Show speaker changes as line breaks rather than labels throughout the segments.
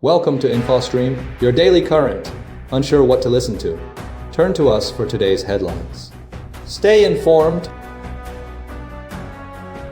Welcome to InfoStream, your daily current. Unsure what to listen to? Turn to us for today's headlines. Stay informed.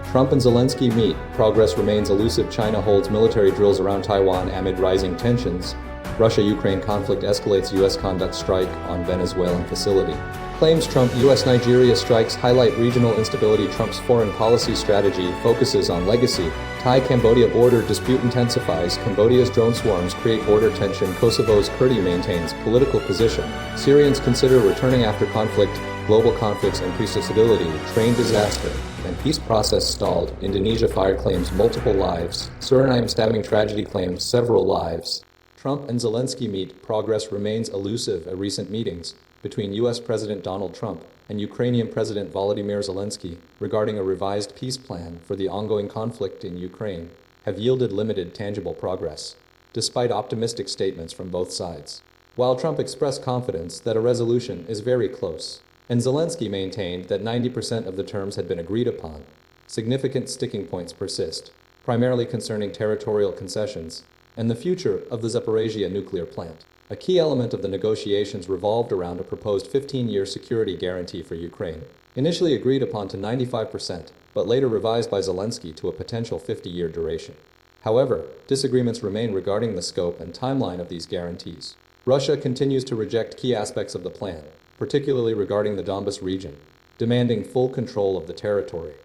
Trump and Zelensky meet. Progress remains elusive. China holds military drills around Taiwan amid rising tensions. Russia-Ukraine conflict escalates. U.S. conducts strike on Venezuelan facility. Claims Trump. U.S.-Nigeria strikes highlight regional instability. Trump's foreign policy strategy focuses on legacy. Thai-Cambodia border dispute intensifies. Cambodia's drone swarms create border tension. Kosovo's Kurti maintains political position. Syrians consider returning after conflict. Global conflicts increase stability. Train disaster and peace process stalled. Indonesia fire claims multiple lives. Suriname stabbing tragedy claims several lives. Trump and Zelensky meet. Progress remains elusive at recent meetings between U.S. President Donald Trump and Ukrainian President Volodymyr Zelensky regarding a revised peace plan for the ongoing conflict in Ukraine have yielded limited tangible progress, despite optimistic statements from both sides. While Trump expressed confidence that a resolution is very close, and Zelensky maintained that 90% of the terms had been agreed upon, significant sticking points persist, primarily concerning territorial concessions and the future of the Zaporizhzhia nuclear plant. A key element of the negotiations revolved around a proposed 15-year security guarantee for Ukraine, initially agreed upon to 95%, but later revised by Zelensky to a potential 50-year duration. However, disagreements remain regarding the scope and timeline of these guarantees. Russia continues to reject key aspects of the plan, particularly regarding the Donbas region, demanding full control of the territory.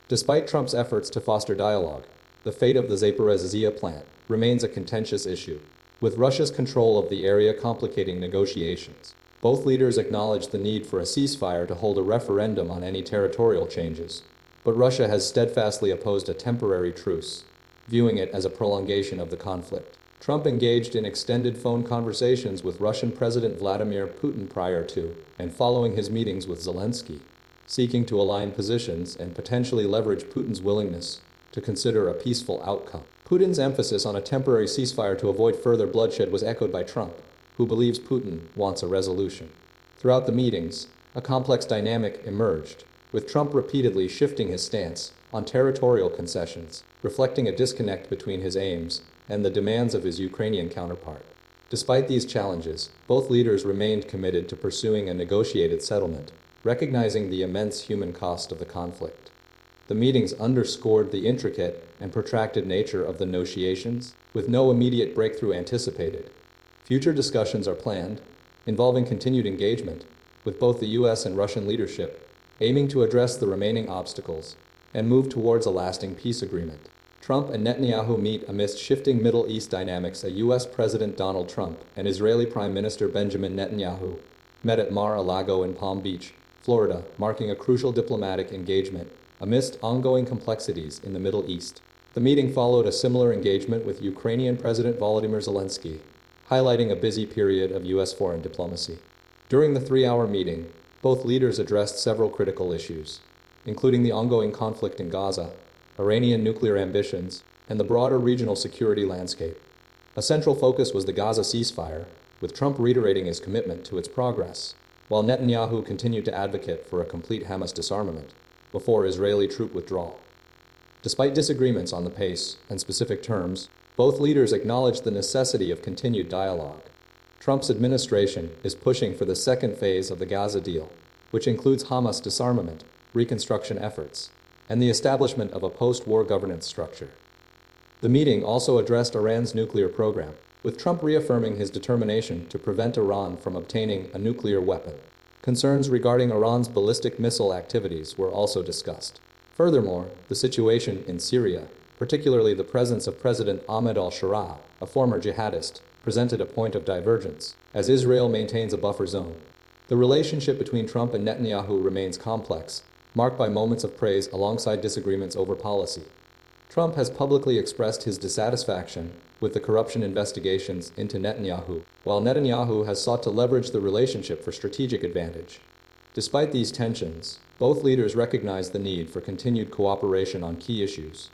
Despite Trump's efforts to foster dialogue, the fate of the Zaporizhzhia plant remains a contentious issue, with Russia's control of the area complicating negotiations. Both leaders acknowledged the need for a ceasefire to hold a referendum on any territorial changes, but Russia has steadfastly opposed a temporary truce, viewing it as a prolongation of the conflict. Trump engaged in extended phone conversations with Russian President Vladimir Putin prior to and following his meetings with Zelensky, seeking to align positions and potentially leverage Putin's willingness to consider a peaceful outcome. Putin's emphasis on a temporary ceasefire to avoid further bloodshed was echoed by Trump, who believes Putin wants a resolution. Throughout the meetings, a complex dynamic emerged, with Trump repeatedly shifting his stance on territorial concessions, reflecting a disconnect between his aims and the demands of his Ukrainian counterpart. Despite these challenges, both leaders remained committed to pursuing a negotiated settlement, recognizing the immense human cost of the conflict. The meetings underscored the intricate and protracted nature of the negotiations, with no immediate breakthrough anticipated. Future discussions are planned, involving continued engagement with both the U.S. and Russian leadership, aiming to address the remaining obstacles and move towards a lasting peace agreement. Trump and Netanyahu meet amidst shifting Middle East dynamics. U.S. President Donald Trump and Israeli Prime Minister Benjamin Netanyahu met at Mar-a-Lago in Palm Beach, Florida, marking a crucial diplomatic engagement amidst ongoing complexities in the Middle East. The meeting followed a similar engagement with Ukrainian President Volodymyr Zelensky, highlighting a busy period of U.S. foreign diplomacy. During the 3-hour meeting, both leaders addressed several critical issues, including the ongoing conflict in Gaza, Iranian nuclear ambitions, and the broader regional security landscape. A central focus was the Gaza ceasefire, with Trump reiterating his commitment to its progress, while Netanyahu continued to advocate for a complete Hamas disarmament before Israeli troop withdrawal. Despite disagreements on the pace and specific terms, both leaders acknowledged the necessity of continued dialogue. Trump's administration is pushing for the second phase of the Gaza deal, which includes Hamas disarmament, reconstruction efforts, and the establishment of a post-war governance structure. The meeting also addressed Iran's nuclear program, with Trump reaffirming his determination to prevent Iran from obtaining a nuclear weapon. Concerns regarding Iran's ballistic missile activities were also discussed. Furthermore, the situation in Syria, particularly the presence of President Ahmed al-Sharaa, a former jihadist, presented a point of divergence, as Israel maintains a buffer zone. The relationship between Trump and Netanyahu remains complex, marked by moments of praise alongside disagreements over policy. Trump has publicly expressed his dissatisfaction with the corruption investigations into Netanyahu, while Netanyahu has sought to leverage the relationship for strategic advantage. Despite these tensions, both leaders recognize the need for continued cooperation on key issues.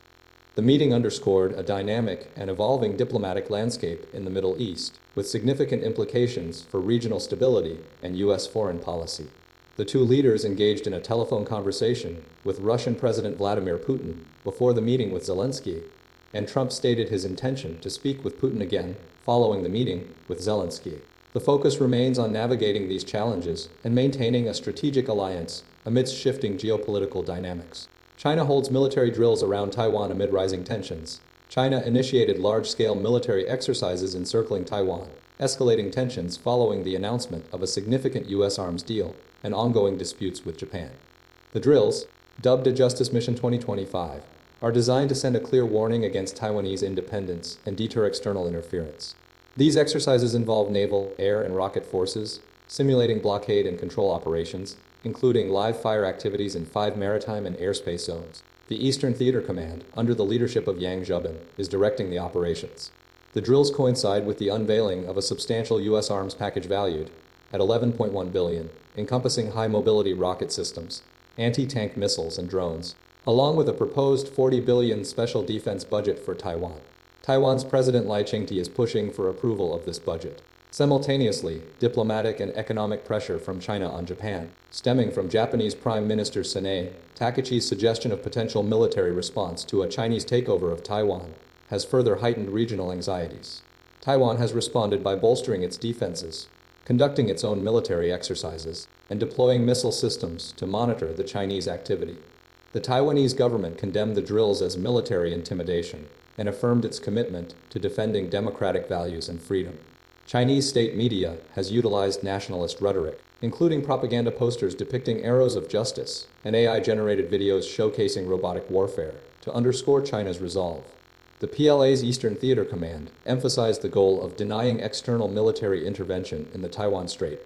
The meeting underscored a dynamic and evolving diplomatic landscape in the Middle East, with significant implications for regional stability and U.S. foreign policy. The two leaders engaged in a telephone conversation with Russian President Vladimir Putin before the meeting with Zelensky, and Trump stated his intention to speak with Putin again following the meeting with Zelensky. The focus remains on navigating these challenges and maintaining a strategic alliance amidst shifting geopolitical dynamics. China holds military drills around Taiwan amid rising tensions. China initiated large-scale military exercises encircling Taiwan, escalating tensions following the announcement of a significant U.S. arms deal and ongoing disputes with Japan. The drills, dubbed a Justice Mission 2025, are designed to send a clear warning against Taiwanese independence and deter external interference. These exercises involve naval, air, and rocket forces, simulating blockade and control operations, including live fire activities in 5 maritime and airspace zones. The Eastern Theater Command, under the leadership of Yang Zhebin, is directing the operations. The drills coincide with the unveiling of a substantial U.S. arms package valued at $11.1 billion, encompassing high-mobility rocket systems, anti-tank missiles, and drones, along with a proposed $40 billion special defense budget for Taiwan. Taiwan's President Lai Ching-te is pushing for approval of this budget. Simultaneously, diplomatic and economic pressure from China on Japan, stemming from Japanese Prime Minister Sanae Takachi's suggestion of potential military response to a Chinese takeover of Taiwan, has further heightened regional anxieties. Taiwan has responded by bolstering its defenses, conducting its own military exercises, and deploying missile systems to monitor the Chinese activity. The Taiwanese government condemned the drills as military intimidation and affirmed its commitment to defending democratic values and freedom. Chinese state media has utilized nationalist rhetoric, including propaganda posters depicting arrows of justice and AI-generated videos showcasing robotic warfare, to underscore China's resolve. The PLA's Eastern Theater Command emphasized the goal of denying external military intervention in the Taiwan Strait.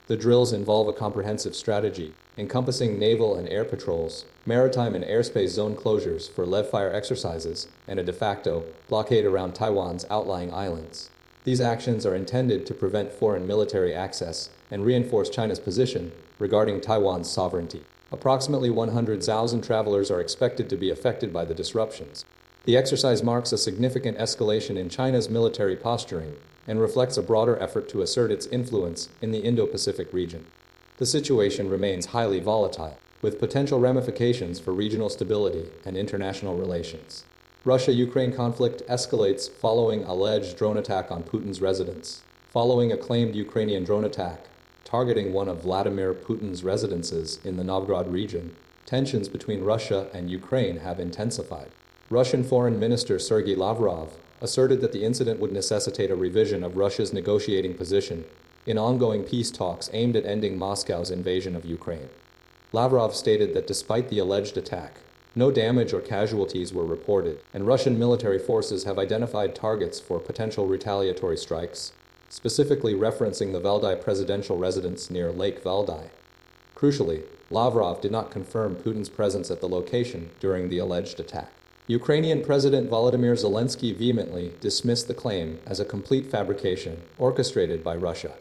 The drills involve a comprehensive strategy, encompassing naval and air patrols, maritime and airspace zone closures for live-fire exercises, and a de facto blockade around Taiwan's outlying islands. These actions are intended to prevent foreign military access and reinforce China's position regarding Taiwan's sovereignty. Approximately 100,000 travelers are expected to be affected by the disruptions. The exercise marks a significant escalation in China's military posturing and reflects a broader effort to assert its influence in the Indo-Pacific region. The situation remains highly volatile, with potential ramifications for regional stability and international relations. Russia-Ukraine conflict escalates following alleged drone attack on Putin's residence. Following a claimed Ukrainian drone attack targeting one of Vladimir Putin's residences in the Novgorod region, tensions between Russia and Ukraine have intensified. Russian Foreign Minister Sergei Lavrov asserted that the incident would necessitate a revision of Russia's negotiating position in ongoing peace talks aimed at ending Moscow's invasion of Ukraine. Lavrov stated that despite the alleged attack, no damage or casualties were reported, and Russian military forces have identified targets for potential retaliatory strikes, specifically referencing the Valdai presidential residence near Lake Valdai. Crucially, Lavrov did not confirm Putin's presence at the location during the alleged attack. Ukrainian President Volodymyr Zelensky vehemently dismissed the claim as a complete fabrication orchestrated by Russia.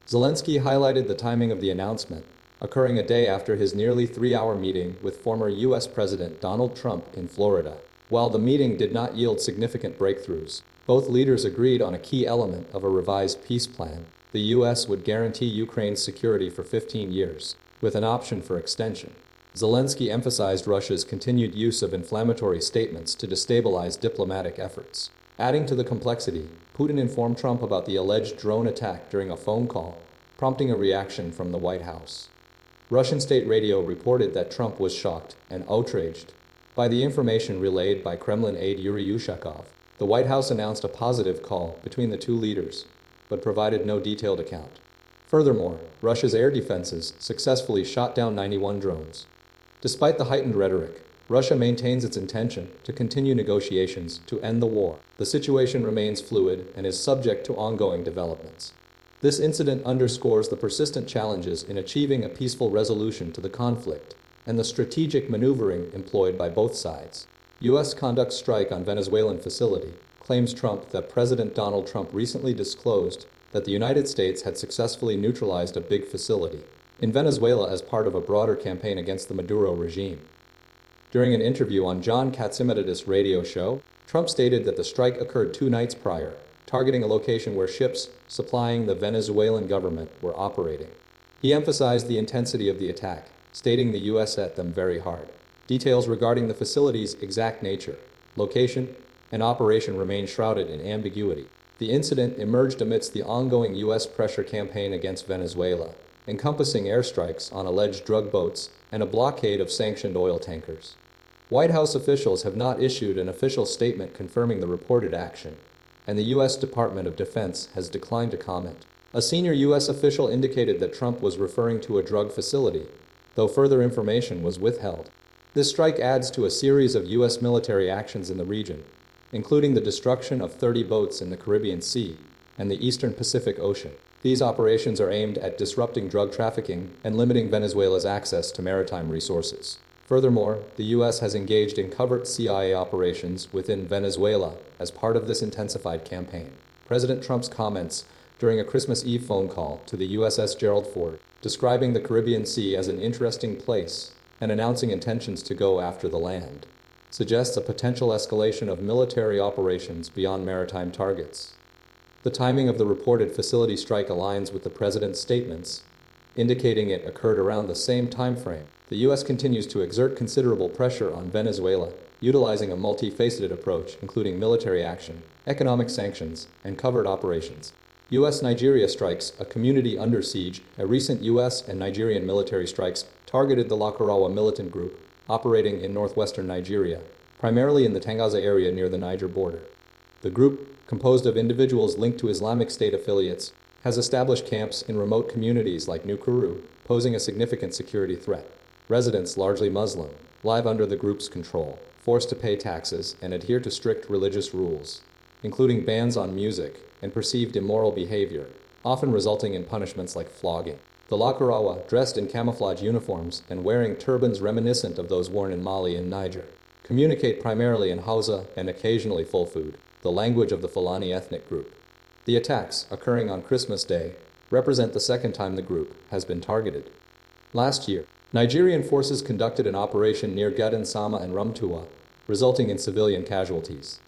Zelensky highlighted the timing of the announcement, occurring a day after his nearly 3-hour meeting with former U.S. President Donald Trump in Florida. While the meeting did not yield significant breakthroughs, both leaders agreed on a key element of a revised peace plan. The U.S. would guarantee Ukraine's security for 15 years, with an option for extension. Zelensky emphasized Russia's continued use of inflammatory statements to destabilize diplomatic efforts. Adding to the complexity, Putin informed Trump about the alleged drone attack during a phone call, prompting a reaction from the White House. Russian state radio reported that Trump was shocked and outraged by the information relayed by Kremlin aide Yuri Ushakov. The White House announced a positive call between the two leaders, but provided no detailed account. Furthermore, Russia's air defenses successfully shot down 91 drones. Despite the heightened rhetoric, Russia maintains its intention to continue negotiations to end the war. The situation remains fluid and is subject to ongoing developments. This incident underscores the persistent challenges in achieving a peaceful resolution to the conflict and the strategic maneuvering employed by both sides. U.S. conducts strike on Venezuelan facility, claims Trump that President Donald Trump recently disclosed that the United States had successfully neutralized a big facility in Venezuela as part of a broader campaign against the Maduro regime. During an interview on John Katsimatidis' radio show, Trump stated that the strike occurred 2 nights prior, targeting a location where ships supplying the Venezuelan government were operating. He emphasized the intensity of the attack, stating the U.S. hit them very hard. Details regarding the facility's exact nature, location, and operation remained shrouded in ambiguity. The incident emerged amidst the ongoing U.S. pressure campaign against Venezuela, encompassing airstrikes on alleged drug boats and a blockade of sanctioned oil tankers. White House officials have not issued an official statement confirming the reported action, and the U.S. Department of Defense has declined to comment. A senior U.S. official indicated that Trump was referring to a drug facility, though further information was withheld. This strike adds to a series of U.S. military actions in the region, including the destruction of 30 boats in the Caribbean Sea and the Eastern Pacific Ocean. These operations are aimed at disrupting drug trafficking and limiting Venezuela's access to maritime resources. Furthermore, the U.S. has engaged in covert CIA operations within Venezuela as part of this intensified campaign. President Trump's comments during a Christmas Eve phone call to the USS Gerald Ford, describing the Caribbean Sea as an interesting place and announcing intentions to go after the land, suggests a potential escalation of military operations beyond maritime targets. The timing of the reported facility strike aligns with the president's statements, indicating it occurred around the same time frame. The U.S. continues to exert considerable pressure on Venezuela, utilizing a multifaceted approach including military action, economic sanctions, and covert operations. U.S.-Nigeria strikes, a community under siege. A recent U.S. and Nigerian military strikes targeted the Lakurawa militant group, operating in northwestern Nigeria, primarily in the Tangaza area near the Niger border. The group, composed of individuals linked to Islamic State affiliates, has established camps in remote communities like Nukuru, posing a significant security threat. Residents, largely Muslim, live under the group's control, forced to pay taxes and adhere to strict religious rules, including bans on music and perceived immoral behavior, often resulting in punishments like flogging. The Lakurawa, dressed in camouflage uniforms and wearing turbans reminiscent of those worn in Mali and Niger, communicate primarily in Hausa and occasionally Fulfud, the language of the Fulani ethnic group. The attacks, occurring on Christmas Day, represent the second time the group has been targeted. Last year, Nigerian forces conducted an operation near Gadan Sama and Rumtua, resulting in civilian casualties.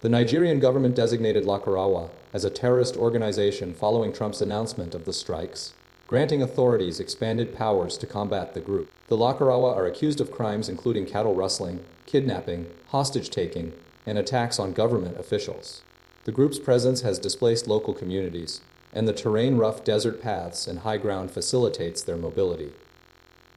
The Nigerian government designated Lakurawa as a terrorist organization following Trump's announcement of the strikes, granting authorities expanded powers to combat the group. The Lakurawa are accused of crimes including cattle rustling, kidnapping, hostage-taking, and attacks on government officials. The group's presence has displaced local communities, and the terrain, rough desert paths, and high ground facilitates their mobility.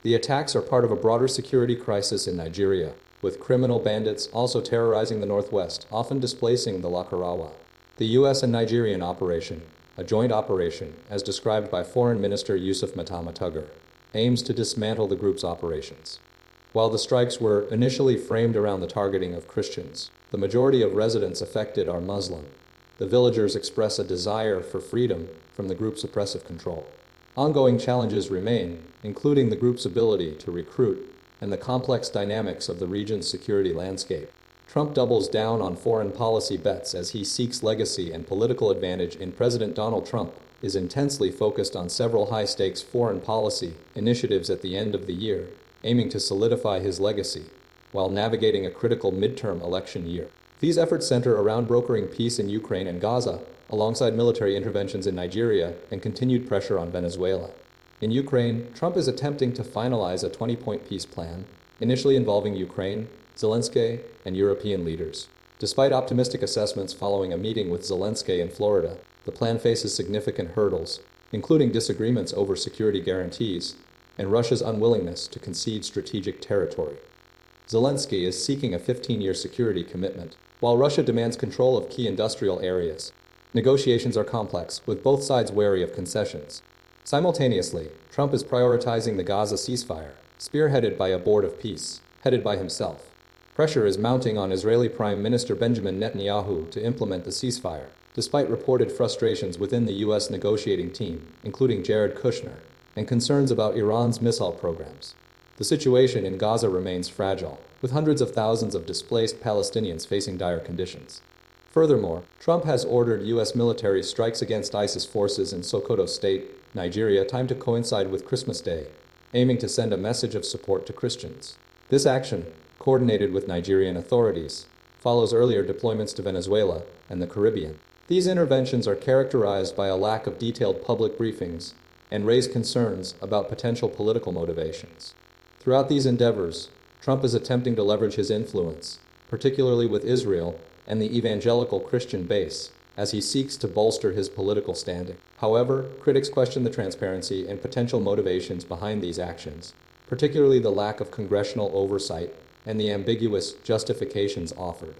The attacks are part of a broader security crisis in Nigeria, with criminal bandits also terrorizing the northwest, often displacing the Lakurawa. The U.S. and Nigerian operation, a joint operation, as described by Foreign Minister Yusuf Matamatugar, aims to dismantle the group's operations. While the strikes were initially framed around the targeting of Christians, the majority of residents affected are Muslim. The villagers express a desire for freedom from the group's oppressive control. Ongoing challenges remain, including the group's ability to recruit and the complex dynamics of the region's security landscape. Trump doubles down on foreign policy bets as he seeks legacy and political advantage in President Donald Trump is intensely focused on several high-stakes foreign policy initiatives at the end of the year, aiming to solidify his legacy, while navigating a critical midterm election year. These efforts center around brokering peace in Ukraine and Gaza, alongside military interventions in Nigeria and continued pressure on Venezuela. In Ukraine, Trump is attempting to finalize a 20-point peace plan, initially involving Ukraine, Zelensky, and European leaders. Despite optimistic assessments following a meeting with Zelensky in Florida, the plan faces significant hurdles, including disagreements over security guarantees and Russia's unwillingness to concede strategic territory. Zelensky is seeking a 15-year security commitment, while Russia demands control of key industrial areas. Negotiations are complex, with both sides wary of concessions. Simultaneously, Trump is prioritizing the Gaza ceasefire, spearheaded by a board of peace, headed by himself. Pressure is mounting on Israeli Prime Minister Benjamin Netanyahu to implement the ceasefire, despite reported frustrations within the U.S. negotiating team, including Jared Kushner, and concerns about Iran's missile programs. The situation in Gaza remains fragile, with hundreds of thousands of displaced Palestinians facing dire conditions. Furthermore, Trump has ordered U.S. military strikes against ISIS forces in Sokoto State, Nigeria, timed to coincide with Christmas Day, aiming to send a message of support to Christians. This action, coordinated with Nigerian authorities, follows earlier deployments to Venezuela and the Caribbean. These interventions are characterized by a lack of detailed public briefings and raise concerns about potential political motivations. Throughout these endeavors, Trump is attempting to leverage his influence, particularly with Israel, and the evangelical Christian base, as he seeks to bolster his political standing. However, critics question the transparency and potential motivations behind these actions, particularly the lack of congressional oversight and the ambiguous justifications offered.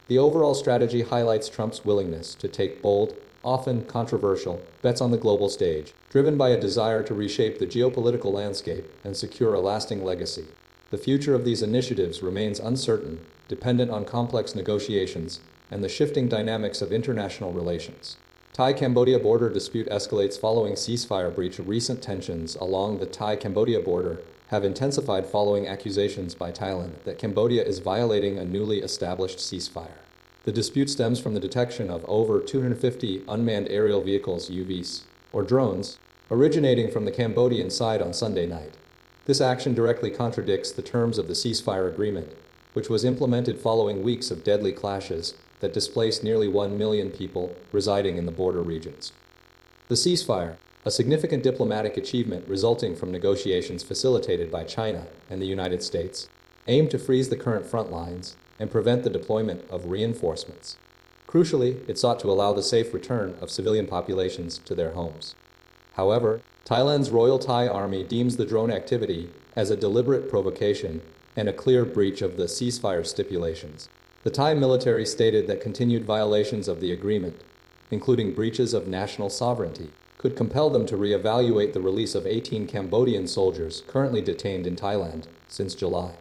The overall strategy highlights Trump's willingness to take bold, often controversial, bets on the global stage, driven by a desire to reshape the geopolitical landscape and secure a lasting legacy. The future of these initiatives remains uncertain, dependent on complex negotiations and the shifting dynamics of international relations. Thai-Cambodia border dispute escalates following ceasefire breach. Recent tensions along the Thai-Cambodia border have intensified following accusations by Thailand that Cambodia is violating a newly established ceasefire. The dispute stems from the detection of over 250 unmanned aerial vehicles UVs, or drones, originating from the Cambodian side on Sunday night. This action directly contradicts the terms of the ceasefire agreement, which was implemented following weeks of deadly clashes that displaced nearly 1 million people residing in the border regions. The ceasefire, a significant diplomatic achievement resulting from negotiations facilitated by China and the United States, aimed to freeze the current front lines and prevent the deployment of reinforcements. Crucially, it sought to allow the safe return of civilian populations to their homes. However, Thailand's Royal Thai Army deems the drone activity as a deliberate provocation and a clear breach of the ceasefire stipulations. The Thai military stated that continued violations of the agreement, including breaches of national sovereignty, could compel them to reevaluate the release of 18 Cambodian soldiers currently detained in Thailand since July.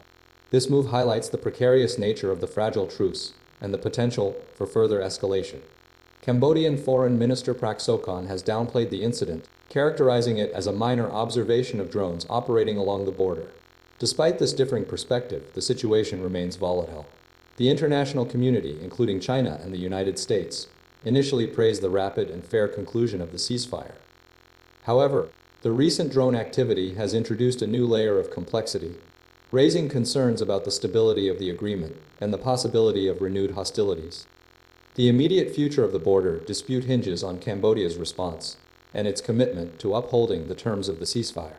This move highlights the precarious nature of the fragile truce and the potential for further escalation. Cambodian Foreign Minister Prak Sokhonn has downplayed the incident, characterizing it as a minor observation of drones operating along the border. Despite this differing perspective, the situation remains volatile. The international community, including China and the United States, initially praised the rapid and fair conclusion of the ceasefire. However, the recent drone activity has introduced a new layer of complexity, raising concerns about the stability of the agreement and the possibility of renewed hostilities. The immediate future of the border dispute hinges on Cambodia's response and its commitment to upholding the terms of the ceasefire.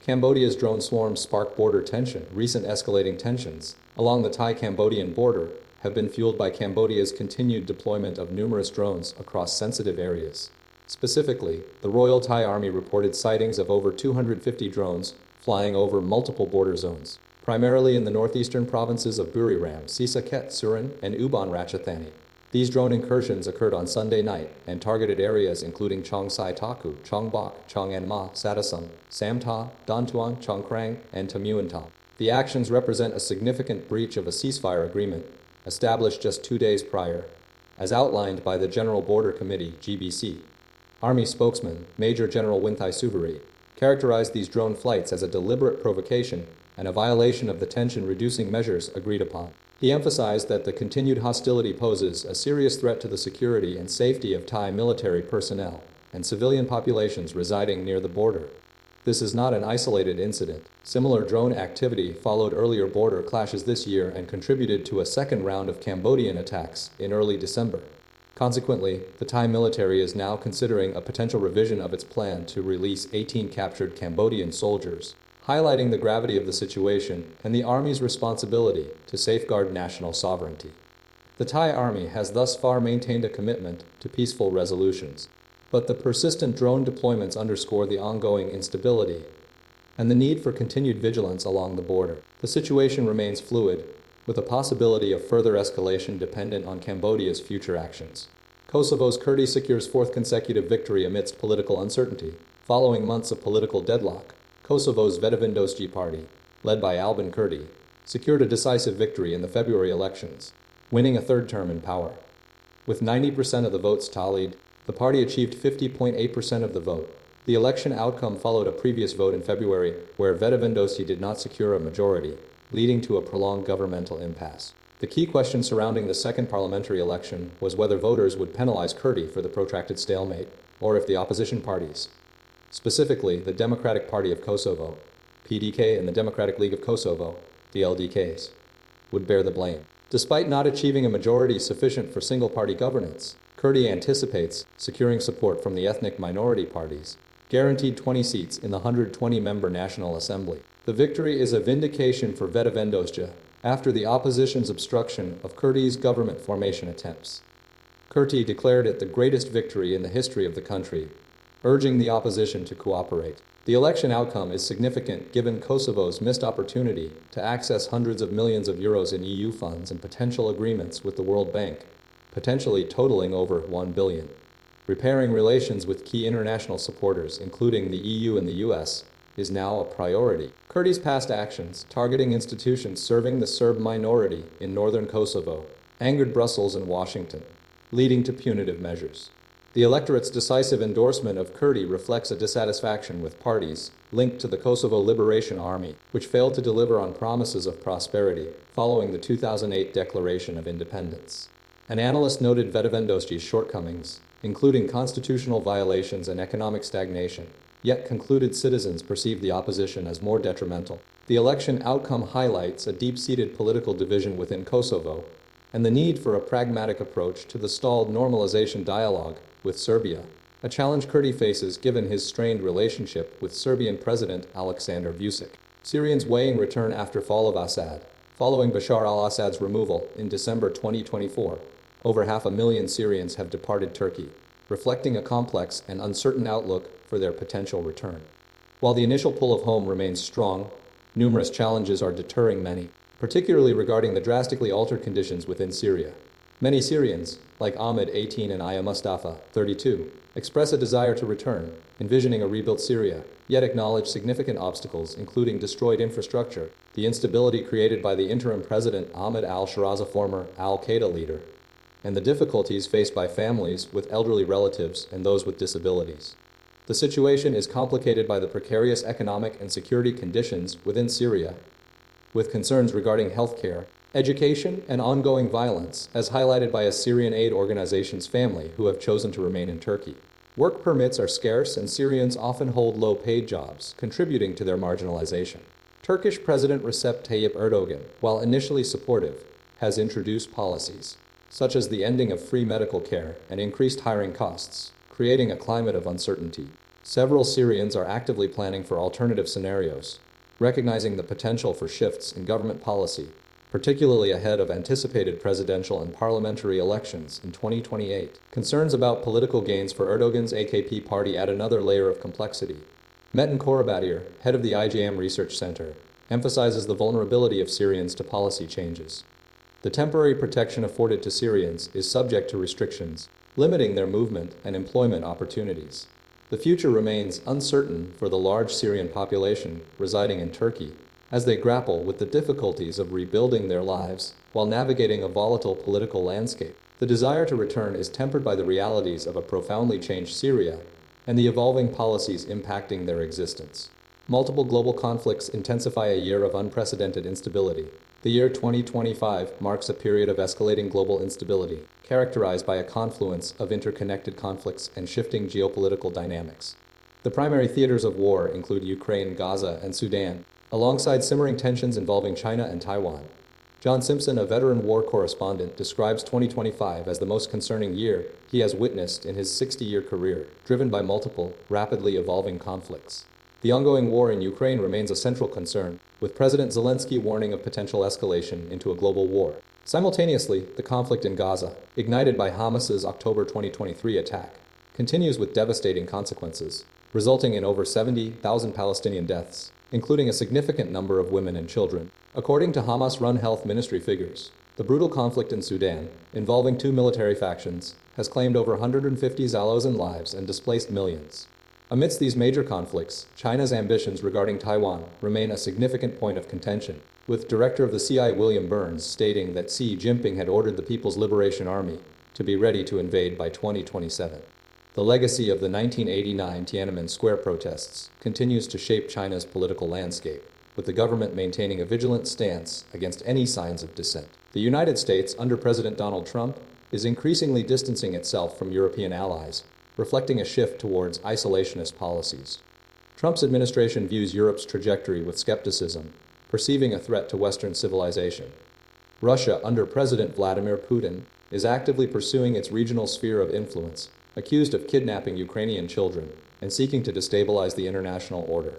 Cambodia's drone swarms spark border tension. Recent escalating tensions along the Thai-Cambodian border have been fueled by Cambodia's continued deployment of numerous drones across sensitive areas. Specifically, the Royal Thai Army reported sightings of over 250 drones flying over multiple border zones, primarily in the northeastern provinces of Buriram, Sisaket, Surin, and Ubon Ratchathani. These drone incursions occurred on Sunday night and targeted areas including Chong Sai Taku, Chong Bok, Chong En Ma, Satasung, Sam Ta, Don Tuong, Chong Krang, and Tamuan Tom. The actions represent a significant breach of a ceasefire agreement established just 2 days prior, as outlined by the General Border Committee, GBC. Army spokesman, Major General Winthai Suveri, characterized these drone flights as a deliberate provocation and a violation of the tension-reducing measures agreed upon. He emphasized that the continued hostility poses a serious threat to the security and safety of Thai military personnel and civilian populations residing near the border. This is not an isolated incident. Similar drone activity followed earlier border clashes this year and contributed to a second round of Cambodian attacks in early December. Consequently, the Thai military is now considering a potential revision of its plan to release 18 captured Cambodian soldiers, highlighting the gravity of the situation and the Army's responsibility to safeguard national sovereignty. The Thai Army has thus far maintained a commitment to peaceful resolutions, but the persistent drone deployments underscore the ongoing instability and the need for continued vigilance along the border. The situation remains fluid, with a possibility of further escalation dependent on Cambodia's future actions. Kosovo's Kurti secures fourth consecutive victory amidst political uncertainty. Following months of political deadlock, Kosovo's Vetëvendosje party, led by Albin Kurti, secured a decisive victory in the February elections, winning a third term in power. With 90% of the votes tallied, the party achieved 50.8% of the vote. The election outcome followed a previous vote in February where Vetëvendosje did not secure a majority, leading to a prolonged governmental impasse. The key question surrounding the second parliamentary election was whether voters would penalize Kurti for the protracted stalemate, or if the opposition parties, specifically the Democratic Party of Kosovo, PDK, and the Democratic League of Kosovo, the LDKs, would bear the blame. Despite not achieving a majority sufficient for single-party governance, Kurti anticipates securing support from the ethnic minority parties, guaranteed 20 seats in the 120-member National Assembly. The victory is a vindication for Vetëvendosje after the opposition's obstruction of Kurti's government formation attempts. Kurti declared it the greatest victory in the history of the country, urging the opposition to cooperate. The election outcome is significant given Kosovo's missed opportunity to access hundreds of millions of euros in EU funds and potential agreements with the World Bank, potentially totaling over 1 billion. Repairing relations with key international supporters, including the EU and the US, is now a priority. Kurti's past actions, targeting institutions serving the Serb minority in northern Kosovo, angered Brussels and Washington, leading to punitive measures. The electorate's decisive endorsement of Kurti reflects a dissatisfaction with parties linked to the Kosovo Liberation Army, which failed to deliver on promises of prosperity following the 2008 Declaration of Independence. An analyst noted Vedavendosji's shortcomings, including constitutional violations and economic stagnation, yet concluded citizens perceive the opposition as more detrimental. The election outcome highlights a deep-seated political division within Kosovo and the need for a pragmatic approach to the stalled normalization dialogue with Serbia, a challenge Kurti faces given his strained relationship with Serbian President Aleksandar Vučić. Syrians weighing return after fall of Assad. Following Bashar al-Assad's removal in December 2024, over 500,000 Syrians have departed Turkey, reflecting a complex and uncertain outlook for their potential return. While the initial pull of home remains strong, numerous challenges are deterring many, particularly regarding the drastically altered conditions within Syria. Many Syrians, like Ahmed, 18, and Aya Mustafa, 32, express a desire to return, envisioning a rebuilt Syria, yet acknowledge significant obstacles, including destroyed infrastructure, the instability created by the interim president Ahmed al-Shirazi, former al-Qaeda leader, and the difficulties faced by families with elderly relatives and those with disabilities. The situation is complicated by the precarious economic and security conditions within Syria, with concerns regarding healthcare, education, and ongoing violence, as highlighted by a Syrian aid organization's family who have chosen to remain in Turkey. Work permits are scarce and Syrians often hold low-paid jobs, contributing to their marginalization. Turkish President Recep Tayyip Erdogan, while initially supportive, has introduced policies such as the ending of free medical care and increased hiring costs, creating a climate of uncertainty. Several Syrians are actively planning for alternative scenarios, recognizing the potential for shifts in government policy, particularly ahead of anticipated presidential and parliamentary elections in 2028. Concerns about political gains for Erdogan's AKP party add another layer of complexity. Metin Korabatir, head of the IJM Research Center, emphasizes the vulnerability of Syrians to policy changes. The temporary protection afforded to Syrians is subject to restrictions, limiting their movement and employment opportunities. The future remains uncertain for the large Syrian population residing in Turkey, as they grapple with the difficulties of rebuilding their lives while navigating a volatile political landscape. The desire to return is tempered by the realities of a profoundly changed Syria and the evolving policies impacting their existence. Multiple global conflicts intensify a year of unprecedented instability. The year 2025 marks a period of escalating global instability, characterized by a confluence of interconnected conflicts and shifting geopolitical dynamics. The primary theaters of war include Ukraine, Gaza, and Sudan, alongside simmering tensions involving China and Taiwan. John Simpson, a veteran war correspondent, describes 2025 as the most concerning year he has witnessed in his 60-year career, driven by multiple, rapidly evolving conflicts. The ongoing war in Ukraine remains a central concern, with President Zelensky warning of potential escalation into a global war. Simultaneously, the conflict in Gaza, ignited by Hamas's October 2023 attack, continues with devastating consequences, resulting in over 70,000 Palestinian deaths, including a significant number of women and children. According to Hamas-run health ministry figures, the brutal conflict in Sudan, involving two military factions, has claimed over 150,000 lives and displaced millions. Amidst these major conflicts, China's ambitions regarding Taiwan remain a significant point of contention, with director of the CIA William Burns stating that Xi Jinping had ordered the People's Liberation Army to be ready to invade by 2027. The legacy of the 1989 Tiananmen Square protests continues to shape China's political landscape, with the government maintaining a vigilant stance against any signs of dissent. The United States, under President Donald Trump, is increasingly distancing itself from European allies, reflecting a shift towards isolationist policies. Trump's administration views Europe's trajectory with skepticism, perceiving a threat to Western civilization. Russia, under President Vladimir Putin, is actively pursuing its regional sphere of influence, accused of kidnapping Ukrainian children and seeking to destabilize the international order.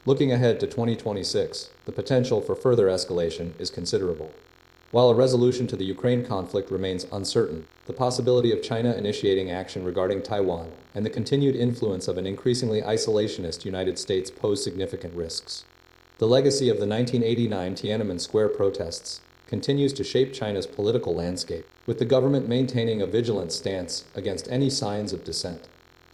Looking ahead to 2026, the potential for further escalation is considerable. While a resolution to the Ukraine conflict remains uncertain, the possibility of China initiating action regarding Taiwan and the continued influence of an increasingly isolationist United States pose significant risks. The legacy of the 1989 Tiananmen Square protests continues to shape China's political landscape, with the government maintaining a vigilant stance against any signs of dissent.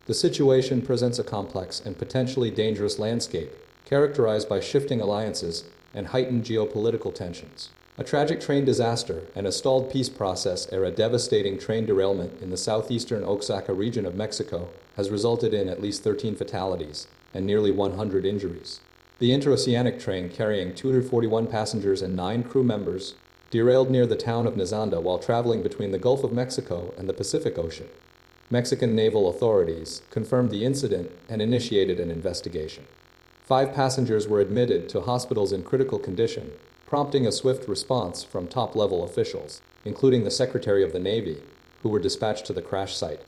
The situation presents a complex and potentially dangerous landscape, characterized by shifting alliances and heightened geopolitical tensions. A tragic train disaster and a stalled peace process ere a devastating train derailment in the southeastern Oaxaca region of Mexico has resulted in at least 13 fatalities and nearly 100 injuries. The interoceanic train carrying 241 passengers and 9 crew members derailed near the town of Nizanda while traveling between the Gulf of Mexico and the Pacific Ocean. Mexican naval authorities confirmed the incident and initiated an investigation. 5 passengers were admitted to hospitals in critical condition, prompting a swift response from top-level officials, including the Secretary of the Navy, who were dispatched to the crash site.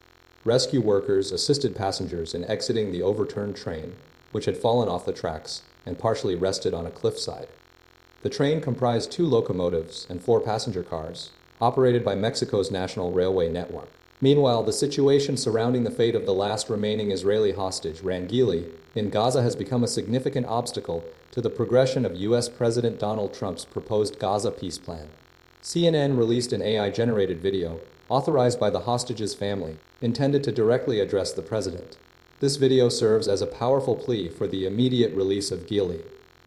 Rescue workers assisted passengers in exiting the overturned train, which had fallen off the tracks and partially rested on a cliffside. The train comprised 2 locomotives and 4 passenger cars, operated by Mexico's national railway network. Meanwhile, the situation surrounding the fate of the last remaining Israeli hostage, Rangili, in Gaza has become a significant obstacle to the progression of U.S. President Donald Trump's proposed Gaza peace plan. CNN released an AI-generated video, authorized by the hostage's family, intended to directly address the president. This video serves as a powerful plea for the immediate release of Gili.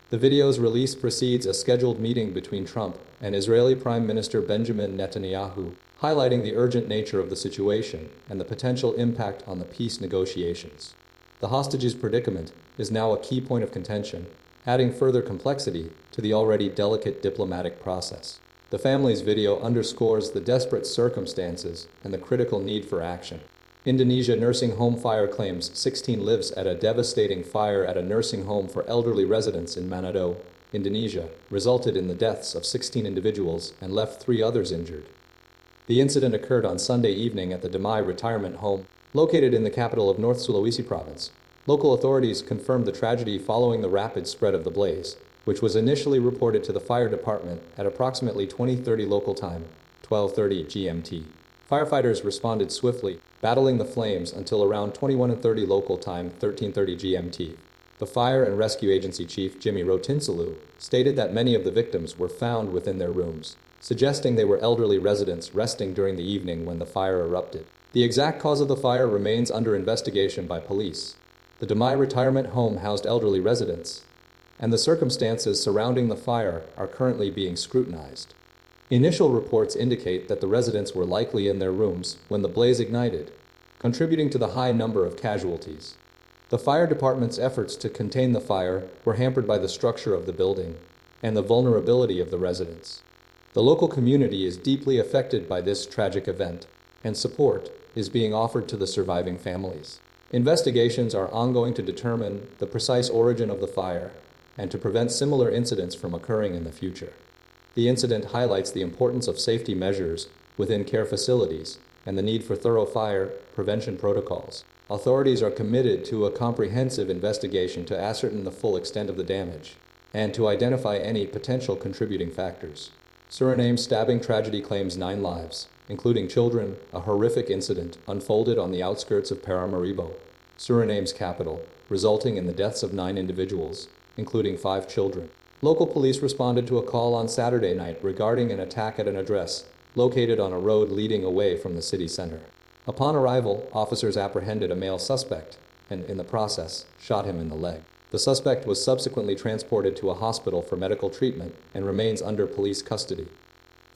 The video's release precedes a scheduled meeting between Trump and Israeli Prime Minister Benjamin Netanyahu, highlighting the urgent nature of the situation and the potential impact on the peace negotiations. The hostage's predicament is now a key point of contention, adding further complexity to the already delicate diplomatic process. The family's video underscores the desperate circumstances and the critical need for action. Indonesia nursing home fire claims 16 lives at a devastating fire at a nursing home for elderly residents in Manado, Indonesia, resulted in the deaths of 16 individuals and left 3 others injured. The incident occurred on Sunday evening at the Damai retirement home, located in the capital of North Sulawesi province. Local authorities confirmed the tragedy following the rapid spread of the blaze, which was initially reported to the fire department at approximately 20:30 local time, 12:30 GMT. Firefighters responded swiftly, battling the flames until around 21:30 local time, 13:30 GMT. The Fire and Rescue Agency Chief Jimmy Rotinsalu stated that many of the victims were found within their rooms, suggesting they were elderly residents resting during the evening when the fire erupted. The exact cause of the fire remains under investigation by police. The Damai retirement home housed elderly residents, and the circumstances surrounding the fire are currently being scrutinized. Initial reports indicate that the residents were likely in their rooms when the blaze ignited, contributing to the high number of casualties. The fire department's efforts to contain the fire were hampered by the structure of the building and the vulnerability of the residents. The local community is deeply affected by this tragic event, and support is being offered to the surviving families. Investigations are ongoing to determine the precise origin of the fire and to prevent similar incidents from occurring in the future. The incident highlights the importance of safety measures within care facilities and the need for thorough fire prevention protocols. Authorities are committed to a comprehensive investigation to ascertain the full extent of the damage and to identify any potential contributing factors. Suriname's stabbing tragedy claims 9 lives, including children, a horrific incident unfolded on the outskirts of Paramaribo, Suriname's capital, resulting in the deaths of 9 individuals, including 5 children. Local police responded to a call on Saturday night regarding an attack at an address located on a road leading away from the city center. Upon arrival, officers apprehended a male suspect and, in the process, shot him in the leg. The suspect was subsequently transported to a hospital for medical treatment and remains under police custody.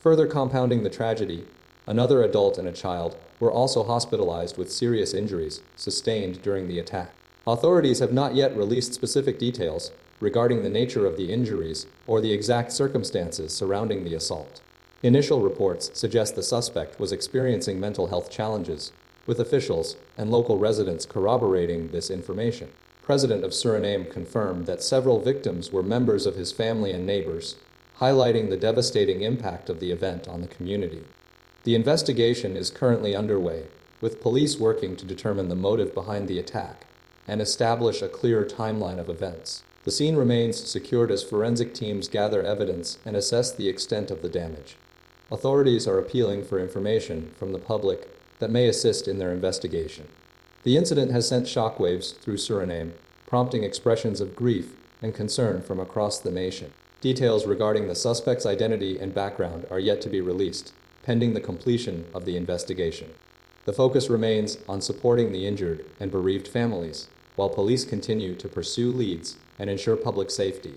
Further compounding the tragedy, another adult and a child were also hospitalized with serious injuries sustained during the attack. Authorities have not yet released specific details regarding the nature of the injuries or the exact circumstances surrounding the assault. Initial reports suggest the suspect was experiencing mental health challenges, with officials and local residents corroborating this information. President of Suriname confirmed that several victims were members of his family and neighbors, highlighting the devastating impact of the event on the community. The investigation is currently underway, with police working to determine the motive behind the attack and establish a clear timeline of events. The scene remains secured as forensic teams gather evidence and assess the extent of the damage. Authorities are appealing for information from the public that may assist in their investigation. The incident has sent shockwaves through Suriname, prompting expressions of grief and concern from across the nation. Details regarding the suspect's identity and background are yet to be released, pending the completion of the investigation. The focus remains on supporting the injured and bereaved families, while police continue to pursue leads and ensure public safety.